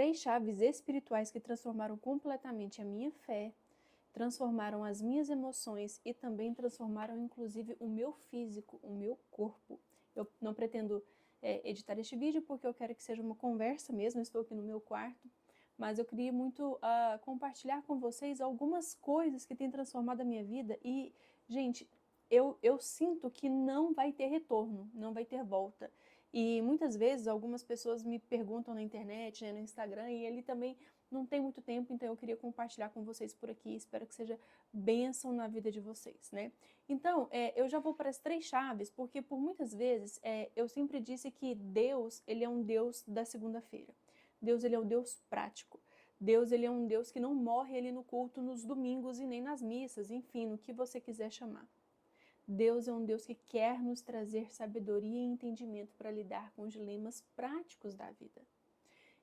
3 chaves espirituais que transformaram completamente a minha fé, transformaram as minhas emoções e também transformaram inclusive o meu físico, o meu corpo. Eu não pretendo editar este vídeo porque eu quero que seja uma conversa mesmo, estou aqui no meu quarto, mas eu queria muito compartilhar com vocês algumas coisas que têm transformado a minha vida e, gente, eu sinto que não vai ter retorno, não vai ter volta. E muitas vezes algumas pessoas me perguntam na internet, no Instagram, e ele também não tem muito tempo, então eu queria compartilhar com vocês por aqui, espero que seja bênção na vida de vocês, né? Então, eu já vou para as 3 chaves, porque por muitas vezes eu sempre disse que Deus, ele é um Deus da segunda-feira. Deus, ele é um Deus prático. Deus, ele é um Deus que não morre ali no culto nos domingos e nem nas missas, enfim, no que você quiser chamar. Deus é um Deus que quer nos trazer sabedoria e entendimento para lidar com os dilemas práticos da vida.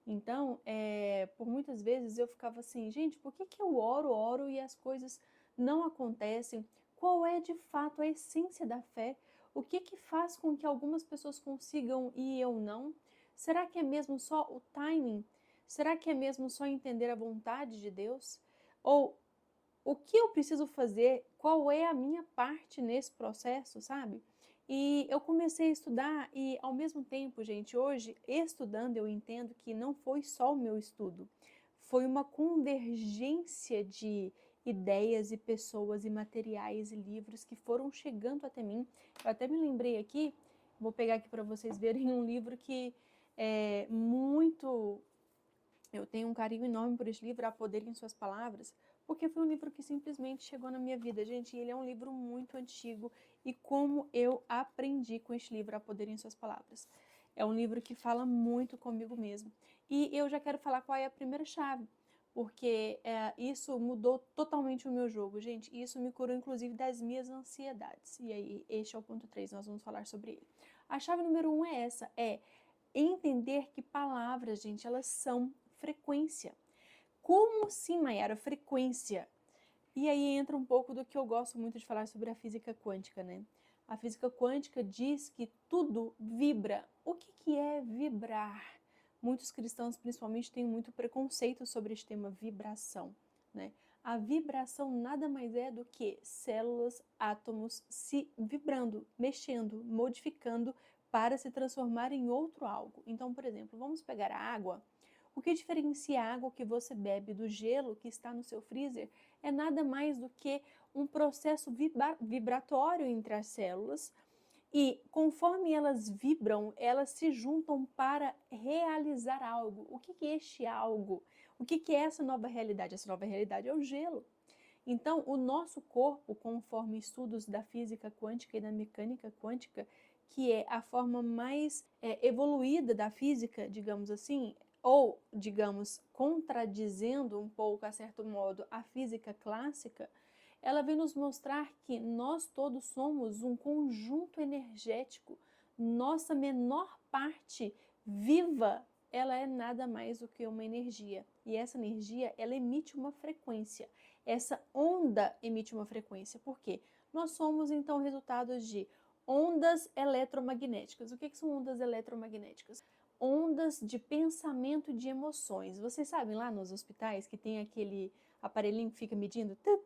Então, por muitas vezes eu ficava assim, gente, por que eu oro e as coisas não acontecem? Qual é de fato a essência da fé? O que faz com que algumas pessoas consigam e eu não? Será que é mesmo só o timing? Será que é mesmo só entender a vontade de Deus? Ou o que eu preciso fazer? Qual é a minha parte nesse processo, sabe? E eu comecei a estudar e, ao mesmo tempo, gente, hoje, estudando, eu entendo que não foi só o meu estudo. Foi uma convergência de ideias e pessoas e materiais e livros que foram chegando até mim. Eu até me lembrei aqui, vou pegar aqui para vocês verem um livro que é muito... Eu tenho um carinho enorme por esse livro, A Poder em Suas Palavras, porque foi um livro que simplesmente chegou na minha vida, gente, e ele é um livro muito antigo, e como eu aprendi com este livro, A Poder em Suas Palavras. É um livro que fala muito comigo mesmo. E eu já quero falar qual é a primeira chave, porque isso mudou totalmente o meu jogo, gente, e isso me curou inclusive das minhas ansiedades. E aí, este é o ponto 3, nós vamos falar sobre ele. A chave número 1 é essa, entender que palavras, gente, elas são frequência. Como assim, Mayara, frequência? E aí entra um pouco do que eu gosto muito de falar sobre a física quântica, né? A física quântica diz que tudo vibra. O que é vibrar? Muitos cristãos, principalmente, têm muito preconceito sobre este tema vibração, né? A vibração nada mais é do que células, átomos se vibrando, mexendo, modificando para se transformar em outro algo. Então, por exemplo, vamos pegar a água. O que diferencia a água que você bebe do gelo que está no seu freezer é nada mais do que um processo vibratório entre as células e conforme elas vibram, elas se juntam para realizar algo. O que é este algo? O que é essa nova realidade? Essa nova realidade é o gelo. Então, o nosso corpo, conforme estudos da física quântica e da mecânica quântica, que é a forma mais evoluída da física, digamos assim, ou, digamos, contradizendo um pouco, a certo modo, a física clássica, ela vem nos mostrar que nós todos somos um conjunto energético. Nossa menor parte viva, ela é nada mais do que uma energia. E essa energia, ela emite uma frequência. Essa onda emite uma frequência. Por quê? Nós somos, então, resultados de ondas eletromagnéticas. O que são ondas eletromagnéticas? Ondas de pensamento e de emoções. Vocês sabem lá nos hospitais que tem aquele aparelhinho que fica medindo? Tup,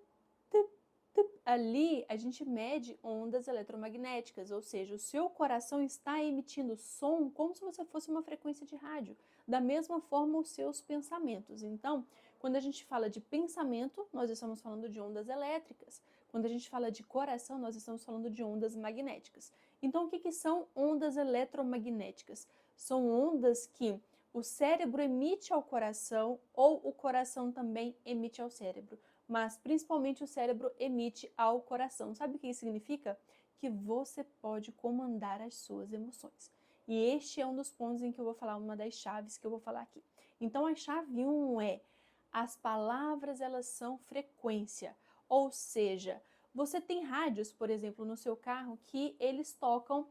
tup, tup. Ali a gente mede ondas eletromagnéticas, ou seja, o seu coração está emitindo som como se você fosse uma frequência de rádio. Da mesma forma, os seus pensamentos. Então, quando a gente fala de pensamento, nós estamos falando de ondas elétricas. Quando a gente fala de coração, nós estamos falando de ondas magnéticas. Então, o que são ondas eletromagnéticas? São ondas que o cérebro emite ao coração ou o coração também emite ao cérebro, mas principalmente o cérebro emite ao coração. Sabe o que isso significa? Que você pode comandar as suas emoções. E este é um dos pontos em que eu vou falar, uma das chaves que eu vou falar aqui. Então, a chave 1 é: as palavras, elas são frequência, ou seja, você tem rádios, por exemplo, no seu carro que eles tocam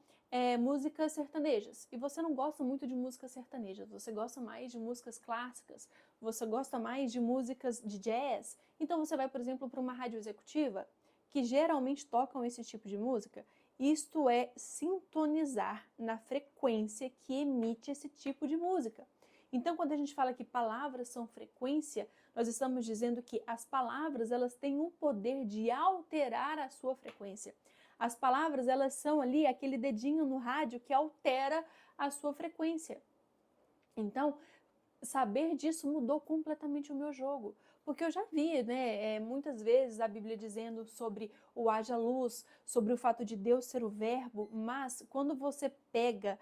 músicas sertanejas, e você não gosta muito de músicas sertanejas, você gosta mais de músicas clássicas, você gosta mais de músicas de jazz, então você vai, por exemplo, para uma rádio executiva, que geralmente tocam esse tipo de música. Isto é sintonizar na frequência que emite esse tipo de música. Então, quando a gente fala que palavras são frequência, nós estamos dizendo que as palavras, elas têm o poder de alterar a sua frequência. As palavras, elas são ali aquele dedinho no rádio que altera a sua frequência. Então, saber disso mudou completamente o meu jogo. Porque eu já vi, né, muitas vezes a Bíblia dizendo sobre o haja luz, sobre o fato de Deus ser o verbo, mas quando você pega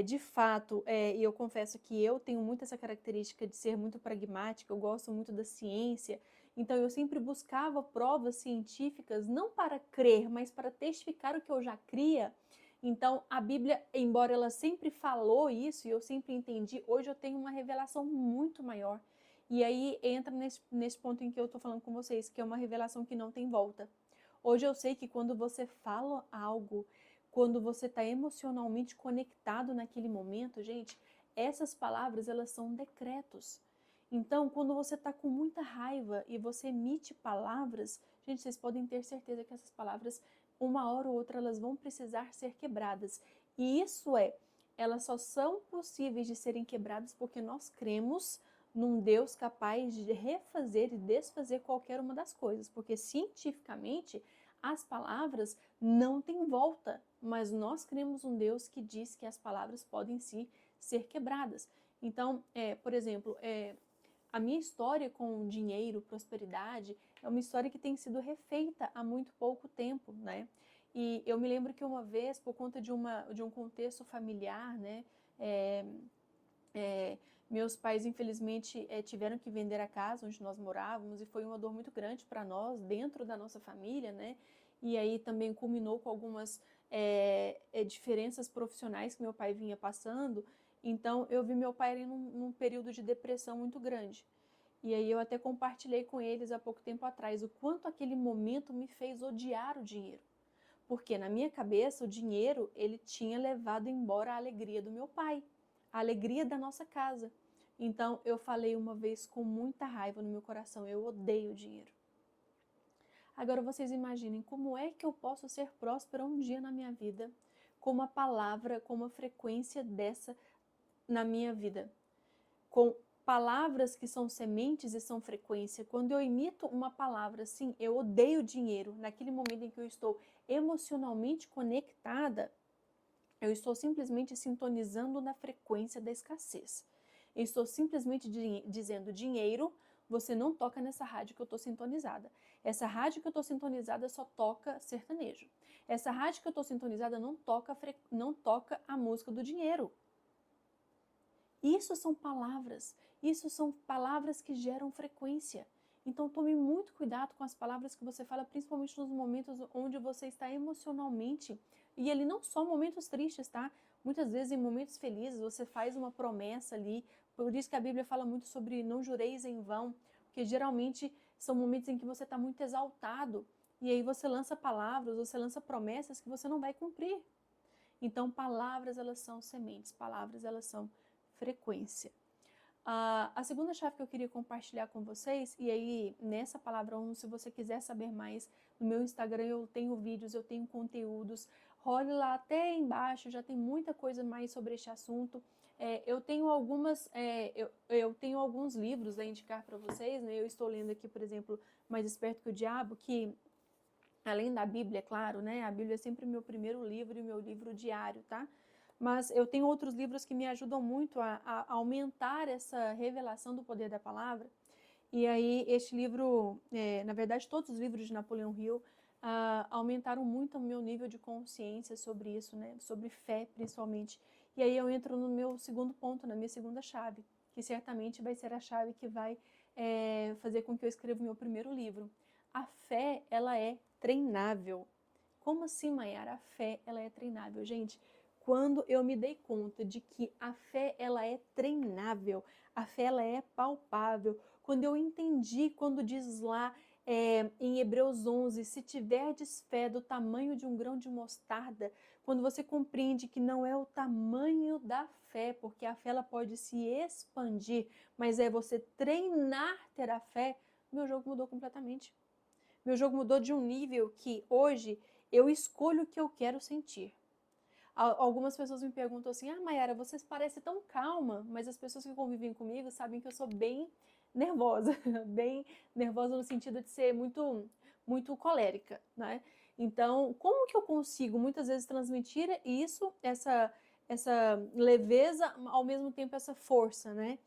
de fato, e eu confesso que eu tenho muito essa característica de ser muito pragmática, eu gosto muito da ciência, então eu sempre buscava provas científicas, não para crer, mas para testificar o que eu já cria. Então, a Bíblia, embora ela sempre falou isso e eu sempre entendi, hoje eu tenho uma revelação muito maior. E aí entra nesse ponto em que eu estou falando com vocês, que é uma revelação que não tem volta. Hoje eu sei que quando você fala algo, quando você está emocionalmente conectado naquele momento, gente, essas palavras, elas são decretos. Então, quando você está com muita raiva e você emite palavras, gente, vocês podem ter certeza que essas palavras, uma hora ou outra, elas vão precisar ser quebradas. E elas só são possíveis de serem quebradas porque nós cremos num Deus capaz de refazer e desfazer qualquer uma das coisas. Porque cientificamente, as palavras não têm volta, mas nós cremos num Deus que diz que as palavras podem sim ser quebradas. Então, por exemplo, a minha história com dinheiro, prosperidade, é uma história que tem sido refeita há muito pouco tempo, né? E eu me lembro que uma vez, por conta de um contexto familiar, né? Meus pais, infelizmente, tiveram que vender a casa onde nós morávamos e foi uma dor muito grande para nós, dentro da nossa família, né? E aí também culminou com algumas diferenças profissionais que meu pai vinha passando. Então, eu vi meu pai num período de depressão muito grande. E aí eu até compartilhei com eles há pouco tempo atrás o quanto aquele momento me fez odiar o dinheiro. Porque na minha cabeça o dinheiro, ele tinha levado embora a alegria do meu pai, a alegria da nossa casa. Então eu falei uma vez com muita raiva no meu coração, eu odeio dinheiro. Agora vocês imaginem como é que eu posso ser próspera um dia na minha vida, com uma palavra, com uma frequência dessa na minha vida, com palavras que são sementes e são frequência. Quando eu imito uma palavra assim, eu odeio dinheiro, naquele momento em que eu estou emocionalmente conectada, eu estou simplesmente sintonizando na frequência da escassez. Eu estou simplesmente dizendo dinheiro, você não toca nessa rádio que eu estou sintonizada. Essa rádio que eu estou sintonizada só toca sertanejo. Essa rádio que eu estou sintonizada não toca a música do dinheiro. Isso são palavras que geram frequência. Então tome muito cuidado com as palavras que você fala, principalmente nos momentos onde você está emocionalmente, e ali não só momentos tristes, tá? Muitas vezes em momentos felizes você faz uma promessa ali, por isso que a Bíblia fala muito sobre não jureis em vão, porque geralmente são momentos em que você está muito exaltado, e aí você lança palavras, você lança promessas que você não vai cumprir. Então palavras, elas são sementes, palavras, elas são frequência. A segunda chave que eu queria compartilhar com vocês, e aí nessa palavra 1, se você quiser saber mais, no meu Instagram eu tenho vídeos, eu tenho conteúdos, role lá até embaixo, já tem muita coisa mais sobre este assunto. Eu tenho eu tenho alguns livros a indicar para vocês, né? Eu estou lendo aqui, por exemplo, Mais Esperto que o Diabo, que além da Bíblia, é claro, né? A Bíblia é sempre meu primeiro livro e meu livro diário, tá? Mas eu tenho outros livros que me ajudam muito a aumentar essa revelação do poder da palavra. E aí, este livro, na verdade, todos os livros de Napoleão Hill aumentaram muito o meu nível de consciência sobre isso, né? Sobre fé, principalmente. E aí eu entro no meu segundo ponto, na minha segunda chave, que certamente vai ser a chave que vai fazer com que eu escreva o meu primeiro livro. A fé, ela é treinável. Como assim, Mayara? A fé, ela é treinável. Gente, quando eu me dei conta de que a fé, ela é treinável, a fé, ela é palpável, quando eu entendi, quando diz lá em Hebreus 11, se tiverdes fé do tamanho de um grão de mostarda, quando você compreende que não é o tamanho da fé, porque a fé ela pode se expandir, mas é você treinar ter a fé, meu jogo mudou completamente. Meu jogo mudou de um nível que hoje eu escolho o que eu quero sentir. Algumas pessoas me perguntam assim, Mayara, você parece tão calma, mas as pessoas que convivem comigo sabem que eu sou bem nervosa, bem nervosa no sentido de ser muito colérica, né? Então, como que eu consigo muitas vezes transmitir isso, essa leveza, ao mesmo tempo essa força, né?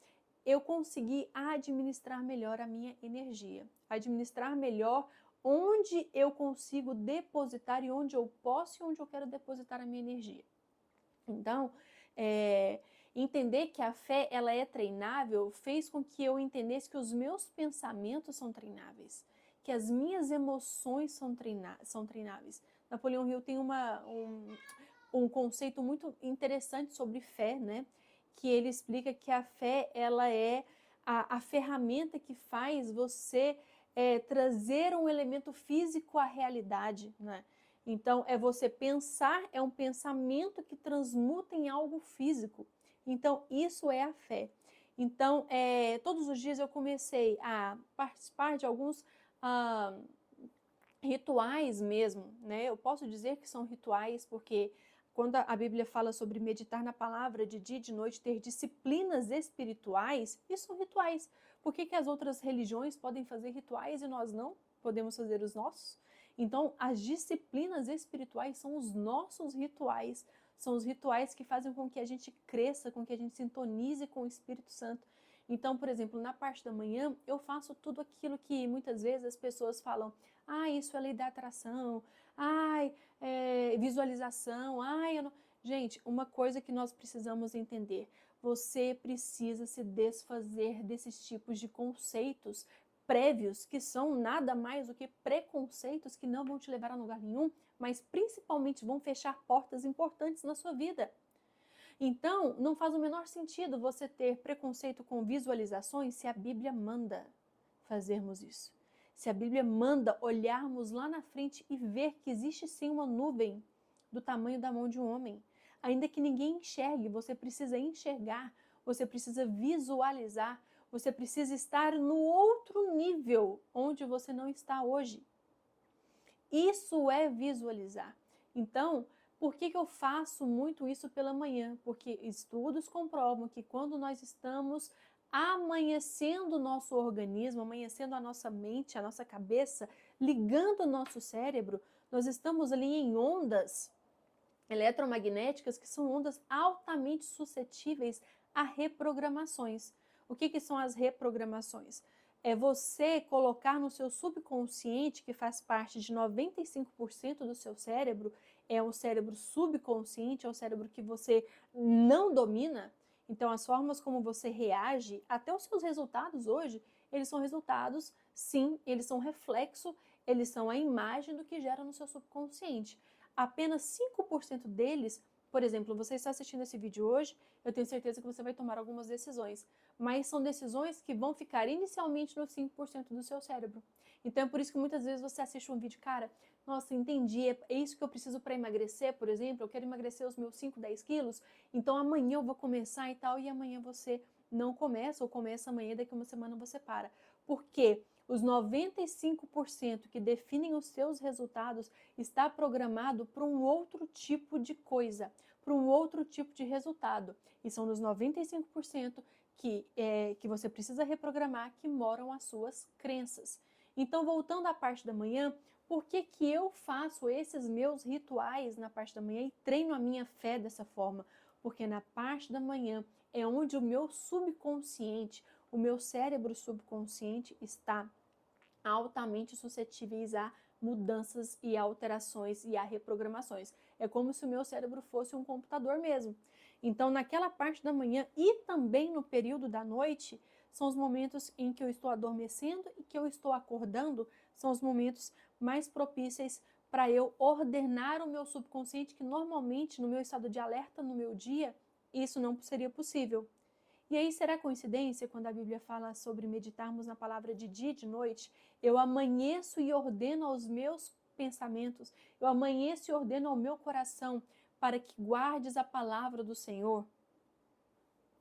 Eu consegui administrar melhor a minha energia, administrar melhor onde eu consigo depositar e onde eu posso e onde eu quero depositar a minha energia. Então, entender que a fé ela é treinável fez com que eu entendesse que os meus pensamentos são treináveis, que as minhas emoções são treináveis. Napoleão Hill tem um conceito muito interessante sobre fé, né? Que ele explica que a fé ela é a ferramenta que faz você trazer um elemento físico à realidade, né? Então, é você pensar, é um pensamento que transmuta em algo físico. Então, isso é a fé. Então, todos os dias eu comecei a participar de alguns rituais mesmo, né? Eu posso dizer que são rituais porque quando a Bíblia fala sobre meditar na palavra de dia e de noite, ter disciplinas espirituais, isso são rituais. Por que as outras religiões podem fazer rituais e nós não podemos fazer os nossos? Então, as disciplinas espirituais são os nossos rituais, são os rituais que fazem com que a gente cresça, com que a gente sintonize com o Espírito Santo. Então, por exemplo, na parte da manhã, eu faço tudo aquilo que muitas vezes as pessoas falam, isso é lei da atração, visualização, eu não... Gente, uma coisa que nós precisamos entender, você precisa se desfazer desses tipos de conceitos prévios, que são nada mais do que preconceitos que não vão te levar a lugar nenhum, mas principalmente vão fechar portas importantes na sua vida. Então, não faz o menor sentido você ter preconceito com visualizações se a Bíblia manda fazermos isso. Se a Bíblia manda olharmos lá na frente e ver que existe sim uma nuvem do tamanho da mão de um homem. Ainda que ninguém enxergue, você precisa enxergar, você precisa visualizar, você precisa estar no outro nível onde você não está hoje. Isso é visualizar. Então, por que eu faço muito isso pela manhã? Porque estudos comprovam que quando nós estamos amanhecendo o nosso organismo, amanhecendo a nossa mente, a nossa cabeça, ligando o nosso cérebro, nós estamos ali em ondas eletromagnéticas que são ondas altamente suscetíveis a reprogramações. O que são as reprogramações? É você colocar no seu subconsciente, que faz parte de 95% do seu cérebro, é um cérebro subconsciente, é um cérebro que você não domina. Então, as formas como você reage, até os seus resultados hoje, eles são resultados, sim, eles são reflexo, eles são a imagem do que gera no seu subconsciente. Apenas 5% deles, por exemplo, você está assistindo esse vídeo hoje, eu tenho certeza que você vai tomar algumas decisões, mas são decisões que vão ficar inicialmente nos 5% do seu cérebro. Então é por isso que muitas vezes você assiste um vídeo, cara, nossa, entendi, é isso que eu preciso para emagrecer, por exemplo, eu quero emagrecer os meus 5, 10 quilos, então amanhã eu vou começar e tal, e amanhã você não começa, ou começa amanhã, daqui a uma semana você para. Por quê? Os 95% que definem os seus resultados está programado para um outro tipo de coisa, para um outro tipo de resultado. E são nos 95% que você precisa reprogramar que moram as suas crenças. Então, voltando à parte da manhã, por que eu faço esses meus rituais na parte da manhã e treino a minha fé dessa forma? Porque na parte da manhã é onde o meu subconsciente, o meu cérebro subconsciente está altamente suscetíveis a mudanças e alterações e a reprogramações. É como se o meu cérebro fosse um computador mesmo. Então, naquela parte da manhã e também no período da noite, são os momentos em que eu estou adormecendo e que eu estou acordando, são os momentos mais propícios para eu ordenar o meu subconsciente, que normalmente no meu estado de alerta, no meu dia, isso não seria possível. E aí, será coincidência quando a Bíblia fala sobre meditarmos na palavra de dia e de noite? Eu amanheço e ordeno aos meus pensamentos, eu amanheço e ordeno ao meu coração para que guardes a palavra do Senhor.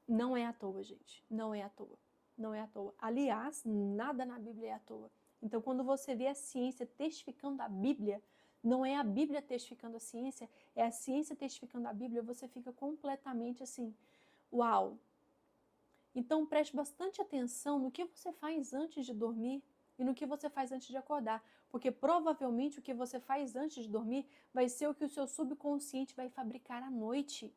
Não é à toa, gente, não é à toa, não é à toa. Aliás, nada na Bíblia é à toa. Então, quando você vê a ciência testificando a Bíblia, não é a Bíblia testificando a ciência, é a ciência testificando a Bíblia, você fica completamente assim, uau! Então preste bastante atenção no que você faz antes de dormir e no que você faz antes de acordar, porque provavelmente o que você faz antes de dormir vai ser o que o seu subconsciente vai fabricar à noite.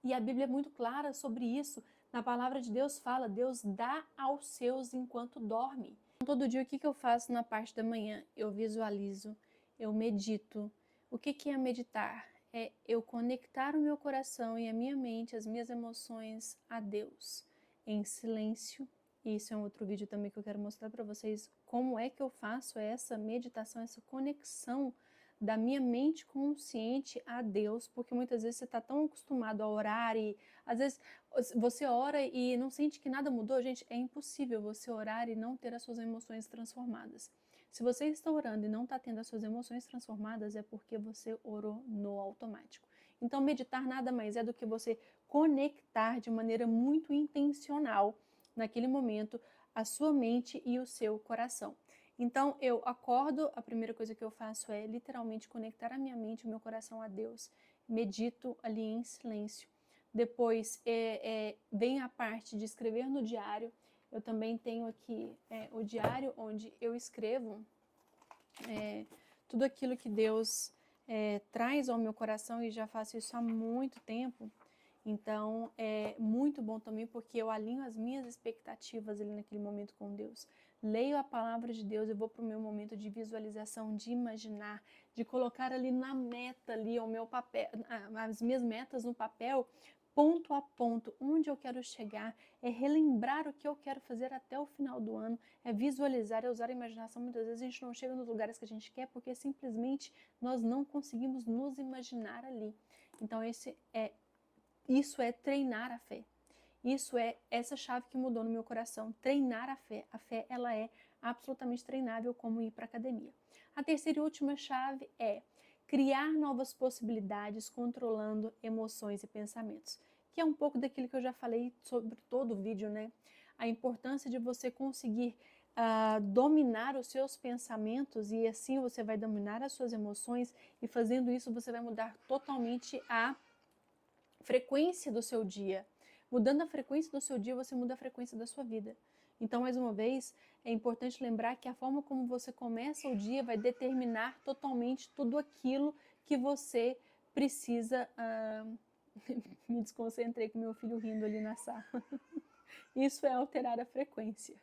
E a Bíblia é muito clara sobre isso. Na palavra de Deus fala, Deus dá aos seus enquanto dorme. Todo dia o que eu faço na parte da manhã? Eu visualizo, eu medito. O que é meditar? É eu conectar o meu coração e a minha mente, as minhas emoções a Deus, em silêncio. E isso é um outro vídeo também que eu quero mostrar para vocês como é que eu faço essa meditação, essa conexão da minha mente consciente a Deus, porque muitas vezes você está tão acostumado a orar e às vezes você ora e não sente que nada mudou. Gente, é impossível você orar e não ter as suas emoções transformadas. Se você está orando e não está tendo as suas emoções transformadas, é porque você orou no automático. Então, meditar nada mais é do que você conectar de maneira muito intencional, naquele momento, a sua mente e o seu coração. Então, eu acordo, a primeira coisa que eu faço é literalmente conectar a minha mente e o meu coração a Deus. Medito ali em silêncio. Depois vem a parte de escrever no diário. Eu também tenho aqui o diário onde eu escrevo tudo aquilo que Deus traz ao meu coração, e já faço isso há muito tempo. Então é muito bom também porque eu alinho as minhas expectativas ali naquele momento com Deus. Leio a palavra de Deus, eu vou para o meu momento de visualização, de imaginar, de colocar ali na meta, ali o meu papel, as minhas metas no papel, ponto a ponto, onde eu quero chegar, é relembrar o que eu quero fazer até o final do ano, é visualizar, é usar a imaginação. Muitas vezes a gente não chega nos lugares que a gente quer porque simplesmente nós não conseguimos nos imaginar ali. Então isso é treinar a fé. Isso é essa chave que mudou no meu coração, treinar a fé. A fé, ela é absolutamente treinável, como ir para a academia. A terceira e última chave é criar novas possibilidades controlando emoções e pensamentos, que é um pouco daquilo que eu já falei sobre todo o vídeo, né? A importância de você conseguir dominar os seus pensamentos, e assim você vai dominar as suas emoções, e fazendo isso você vai mudar totalmente a frequência do seu dia. Mudando a frequência do seu dia, você muda a frequência da sua vida. Então, mais uma vez, é importante lembrar que a forma como você começa o dia vai determinar totalmente tudo aquilo que você precisa. Me desconcentrei com meu filho rindo ali na sala. Isso é alterar a frequência.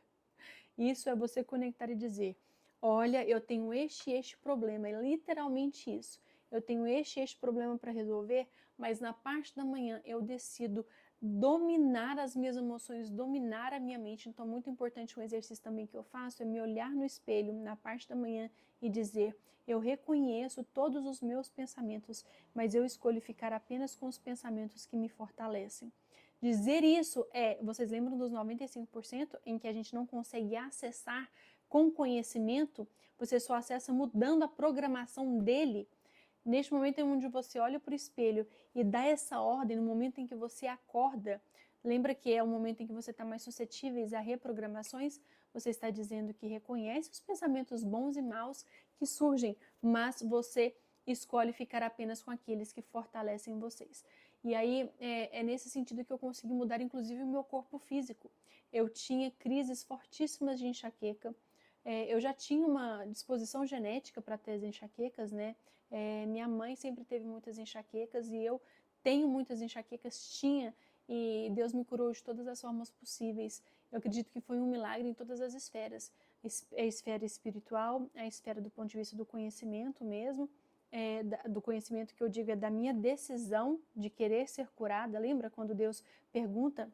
Isso é você conectar e dizer: olha, eu tenho este problema, é literalmente isso. Eu tenho este problema para resolver, mas na parte da manhã eu decido dominar as minhas emoções, dominar a minha mente. Então, muito importante um exercício também que eu faço é me olhar no espelho na parte da manhã e dizer: eu reconheço todos os meus pensamentos, mas eu escolho ficar apenas com os pensamentos que me fortalecem. Dizer isso vocês lembram dos 95% em que a gente não consegue acessar com conhecimento? Você só acessa mudando a programação dele. Neste momento em onde você olha para o espelho e dá essa ordem, no momento em que você acorda, lembra que é o momento em que você está mais suscetível a reprogramações? Você está dizendo que reconhece os pensamentos bons e maus que surgem, mas você escolhe ficar apenas com aqueles que fortalecem vocês. E aí é nesse sentido que eu consegui mudar inclusive o meu corpo físico. Eu tinha crises fortíssimas de enxaqueca. Eu já tinha uma disposição genética para ter as enxaquecas, né? Minha mãe sempre teve muitas enxaquecas e eu tenho muitas enxaquecas, tinha, e Deus me curou de todas as formas possíveis. Eu acredito que foi um milagre em todas as esferas. A esfera espiritual, a esfera do ponto de vista do conhecimento mesmo, do conhecimento que eu digo é da minha decisão de querer ser curada. Lembra quando Deus pergunta,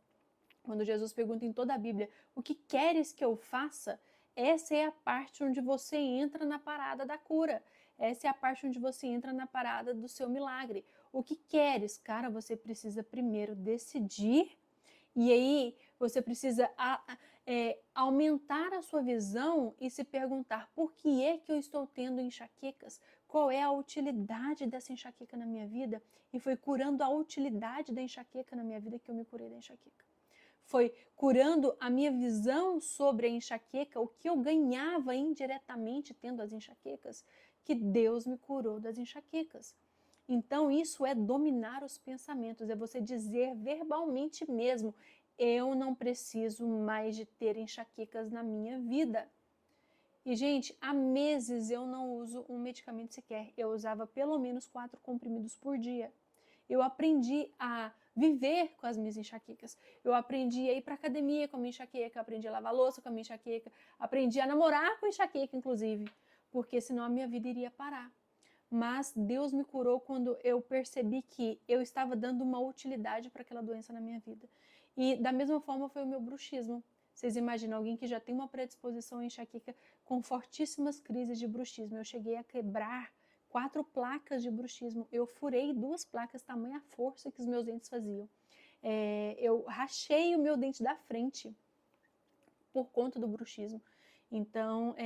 quando Jesus pergunta em toda a Bíblia, o que queres que eu faça? Essa é a parte onde você entra na parada da cura. Essa é a parte onde você entra na parada do seu milagre. O que queres? Cara, você precisa primeiro decidir, e aí você precisa aumentar a sua visão e se perguntar: por que é que eu estou tendo enxaquecas? Qual é a utilidade dessa enxaqueca na minha vida? E foi curando a utilidade da enxaqueca na minha vida que eu me curei da enxaqueca. Foi curando a minha visão sobre a enxaqueca, o que eu ganhava indiretamente tendo as enxaquecas, que Deus me curou das enxaquecas. Então, isso é dominar os pensamentos, é você dizer verbalmente mesmo: eu não preciso mais de ter enxaquecas na minha vida. E, gente, há meses eu não uso um medicamento sequer. Eu usava pelo menos 4 comprimidos por dia. Eu aprendi a viver com as minhas enxaquecas. Eu aprendi a ir para academia com a minha enxaqueca, aprendi a lavar louça com a minha enxaqueca, aprendi a namorar com a enxaqueca, inclusive, porque senão a minha vida iria parar. Mas Deus me curou quando eu percebi que eu estava dando uma utilidade para aquela doença na minha vida. E da mesma forma foi o meu bruxismo. Vocês imaginam alguém que já tem uma predisposição à enxaqueca com fortíssimas crises de bruxismo. Eu cheguei a quebrar 4 placas de bruxismo. Eu furei 2 placas, tamanha força que os meus dentes faziam. Eu rachei o meu dente da frente por conta do bruxismo. Então,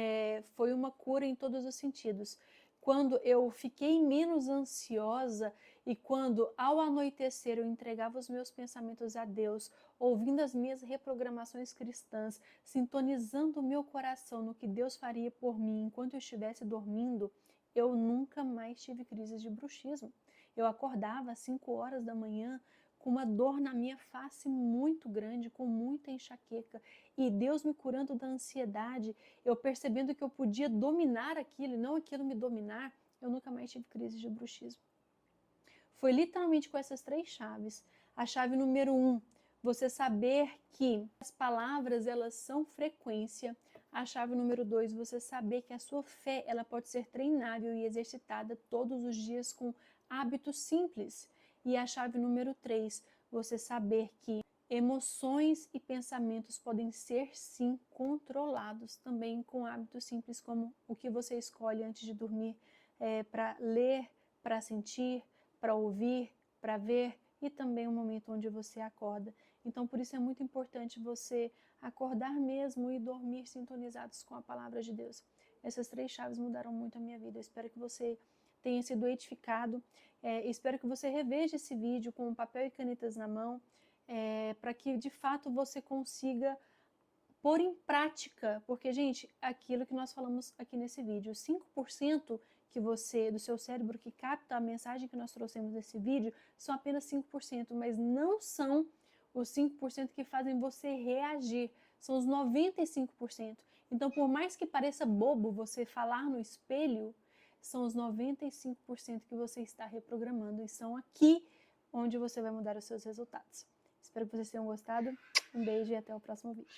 foi uma cura em todos os sentidos. Quando eu fiquei menos ansiosa e quando, ao anoitecer, eu entregava os meus pensamentos a Deus, ouvindo as minhas reprogramações cristãs, sintonizando o meu coração no que Deus faria por mim enquanto eu estivesse dormindo, eu nunca mais tive crises de bruxismo. Eu acordava às 5 horas da manhã com uma dor na minha face muito grande, com muita enxaqueca, e Deus me curando da ansiedade, eu percebendo que eu podia dominar aquilo e não aquilo me dominar, eu nunca mais tive crise de bruxismo. Foi literalmente com essas 3 chaves. A chave número 1, você saber que as palavras elas são frequência. A chave número 2, você saber que a sua fé ela pode ser treinável e exercitada todos os dias com hábitos simples. E a chave número 3, você saber que emoções e pensamentos podem ser sim controlados também com hábitos simples como o que você escolhe antes de dormir, para ler, para sentir, para ouvir, para ver e também o momento onde você acorda. Então, por isso é muito importante você acordar mesmo e dormir sintonizados com a palavra de Deus. Essas 3 chaves mudaram muito a minha vida. Eu espero que você tenha sido edificado. Espero que você reveja esse vídeo com papel e canetas na mão, para que de fato você consiga pôr em prática, porque, gente, aquilo que nós falamos aqui nesse vídeo, 5% que você, do seu cérebro que capta a mensagem que nós trouxemos nesse vídeo, são apenas 5%, mas não são os 5% que fazem você reagir, são os 95%. Então, por mais que pareça bobo você falar no espelho, são os 95% que você está reprogramando e são aqui onde você vai mudar os seus resultados. Espero que vocês tenham gostado. Um beijo e até o próximo vídeo.